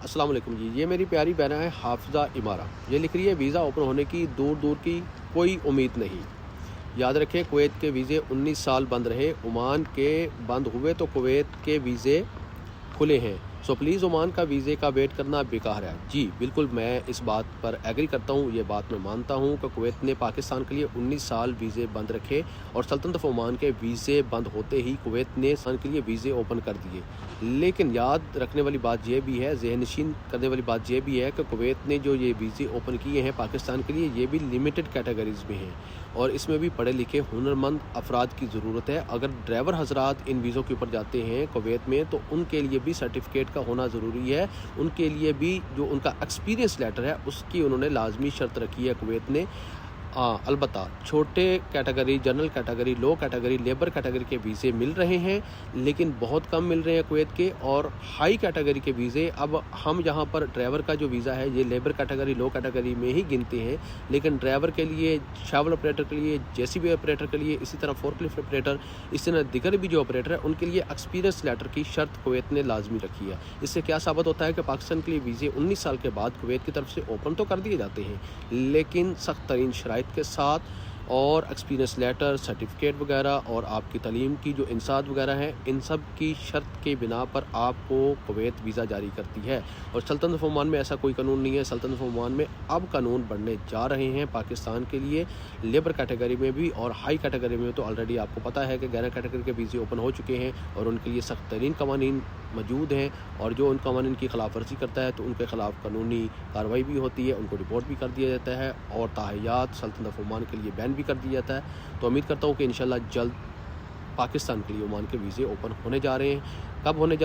अस्सलाम वालेकुम जी। ये मेरी प्यारी बहना है हाफिज़ा इमारा। ये लिख रही है वीज़ा ओपन होने की दूर दूर की कोई उम्मीद नहीं। याद रखें कुवैत के वीज़े 19 साल बंद रहे, ओमान के बंद हुए तो कुवैत के वीज़े खुले हैं। सो प्लीज़ ओमान का वीज़े का वेट करना बेकार है। जी बिल्कुल, मैं इस बात पर एग्री करता हूँ, ये बात मैं मानता हूँ कि कुवैत ने पाकिस्तान के लिए 19 साल वीज़े बंद रखे और सल्तनत ऑफ ओमान के वीज़े बंद होते ही कुवैत ने सन के लिए वीज़े ओपन कर दिए। लेकिन याद रखने वाली बात यह भी है, ज़हन नशीन करने वाली बात यह भी है कि कुवैत ने जो ये वीज़े ओपन किए हैं पाकिस्तान के लिए, ये भी लिमिटेड कैटेगरीज़ में हैं और इसमें भी पढ़े लिखे हुनरमंद अफराद की ज़रूरत है। अगर ड्राइवर हजरात इन वीज़ों के ऊपर जाते हैं कुवैत में तो उनके लिए भी सर्टिफिकेट का होना ज़रूरी है। उनके लिए भी जो उनका एक्सपीरियंस लेटर है उसकी उन्होंने लाजमी शर्त रखी है कुवैत ने। अलबत्ता छोटे कैटेगरी, जनरल कैटेगरी, लो कैटेगरी, लेबर कैटेगरी के वीज़े मिल रहे हैं लेकिन बहुत कम मिल रहे हैं कुवैत के। और हाई कैटेगरी के वीज़े, अब हम यहाँ पर ड्राइवर का जो वीज़ा है ये लेबर कैटेगरी, लो कैटेगरी में ही गिनते हैं, लेकिन ड्राइवर के लिए, शावल ऑपरेटर के लिए, जेसीबी ऑपरेटर के लिए, इसी तरह फोर्कलिफ्ट ऑपरेटर, इसी तरह दिगर भी जो ऑपरेटर है उनके लिए एक्सपीरियंस लेटर की शर्त कुवैत ने लाजमी रखी है। इससे क्या साबित होता है कि पाकिस्तान के लिए वीज़े 19 साल के बाद कुवैत की तरफ से ओपन तो कर दिए जाते हैं लेकिन सख्त तरीन शराइत के साथ, और एक्सपीरियंस लेटर, सर्टिफिकेट वगैरह और आपकी तालीम की जो इंसाद वगैरह हैं, इन सब की शर्त के बिना पर आपको कुवैत वीज़ा जारी करती है। और सल्तनत ऑफ ओमान में ऐसा कोई कानून नहीं है। सल्तनत ऑफ ओमान में अब कानून बनने जा रहे हैं पाकिस्तान के लिए, लेबर कैटेगरी में भी और हाई कैटेगरी में। तो ऑलरेडी आपको पता है कि गैर कैटेगरी के वीज़े ओपन हो चुके हैं और उनके लिए सख्त तरीन कवानीन मौजूद हैं और जो उन कवानीन की खिलाफ वर्जी करता है तो उनके खिलाफ कानूनी कार्रवाई भी होती है, उनको रिपोर्ट भी कर दिया जाता है और ताहियात सल्तनत ऑफ ओमान के लिए बैन भी कर दिया जाता है। तो उम्मीद करता हूँ कि इंशाल्लाह जल्द पाकिस्तान के लिए ओमान के वीज़े ओपन होने जा रहे हैं। कब होने जा